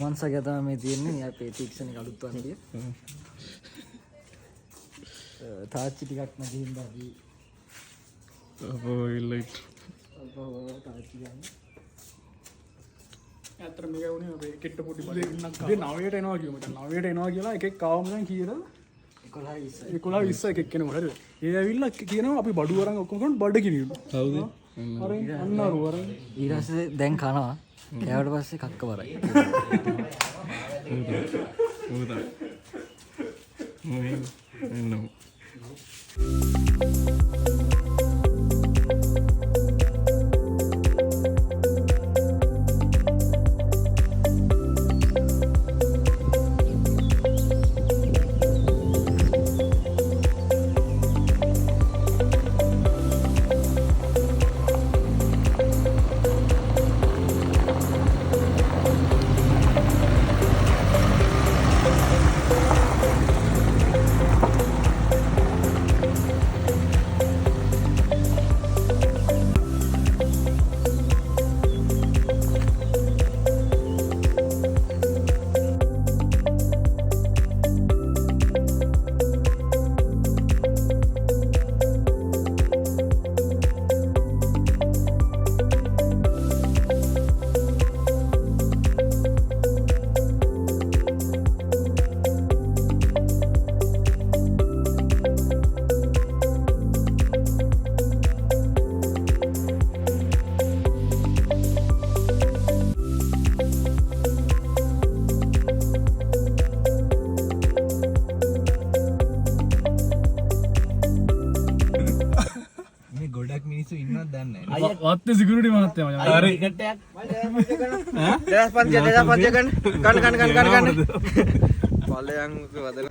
මන්සගේ තමයි මේ තියෙන්නේ අපේ තීක්ෂණ අලුත් වන්දිය. තාච්චි ටිකක් නැගින් බහි. ලයිට්. තාච්චි ගන්න. අතර මේක වුණේ අපේ කෙට්ට පොඩි බඩේ ඉන්නක් ආවා. ඉතින් 9ට එනවා කියමු. දැන් 9ට එනවා කියලා එකෙක් ආවම දැන් කීයද? 11 20 එකෙක් කෙනෙක් හරිද? ඒ ඇවිල්ලා කියනවා අපි බඩු අරන් ඔක්කොම කරන් බඩ කිනියු. හවුද? අර අන්නරු අර ඊට පස්සේ දැන් කනවා. කෑවට පස්සේ කක්ක වරයි. ඌදා. මොයි නෝ. වත්තේ සිකියුරිටි මහත්තයා මචං. හරි. දෙදාස් පන්තිය ගන්න. පල්ලයන් වදන.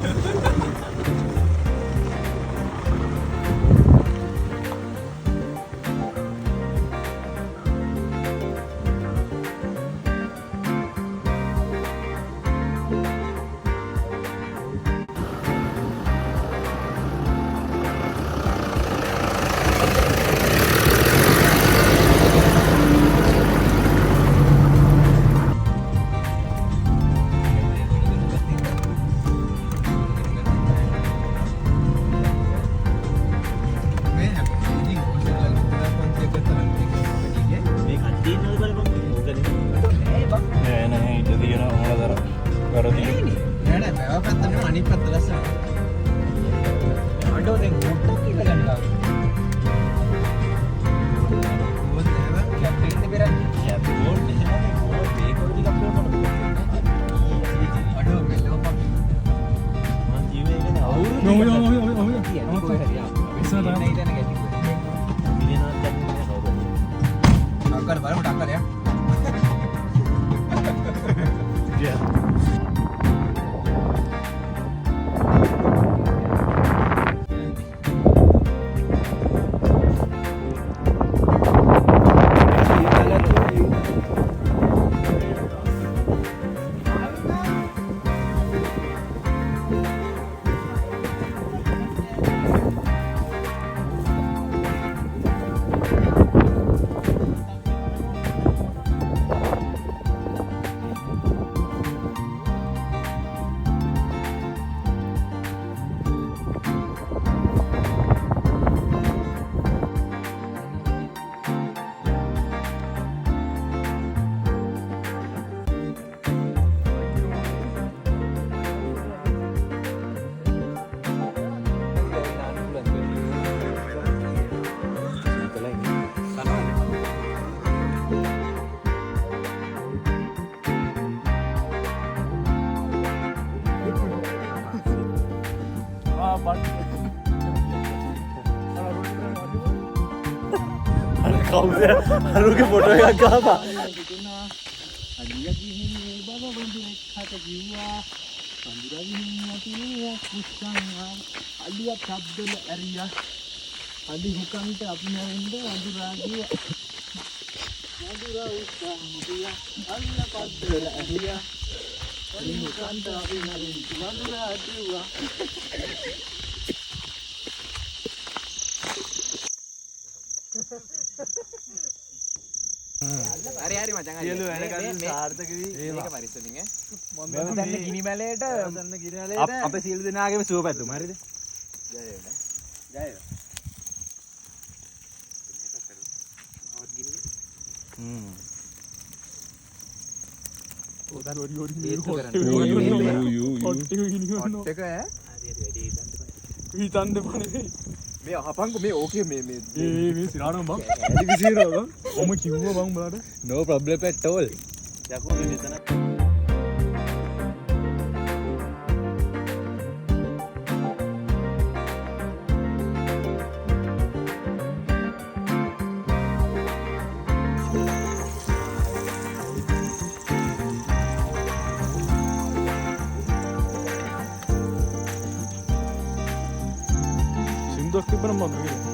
අරුගේ ෆොටෝ එකක් ගහපන්. අඩිය ගිහින් බබ බඳු එක්කට කිව්වා අඳුර ගිහින් වතුරේ කුස්සන්වා අඩිය ශබ්දල ඇරියා අඩි හුකන්ට අපි නැරෙන්න අඳුරා ගියා අඳුරා උස්සන් ගියා අල්ල පද්දල ඇරියා අඩි හුකන්ට අපි නැරෙන්න අඳුරා ගියා अरे හරි මචං හරි. සියලු වැඩ කටයුතු සාර්ථක වී මේක පරිස්සමින් ඈ. මෙව දැන් ගිනි මැලේට අපේ සියලු දෙනාගේම සුව පැතුම් හරිද? ජය වේවා. ජය වේවා. උදා රෝඩි රෝඩි ඒත්තු කරන්න. හොට් එක ඈ. හිතන්න බනේ මේ අහපන්කෝ මේ ඕකේ මේ මේ සිරානම් බං ඇලි විසිරනවා. ඔම කිව්වා බං බලන්න no problem at all. යකෝ මෙතන සින්දුවක් තිබ්බනම් මම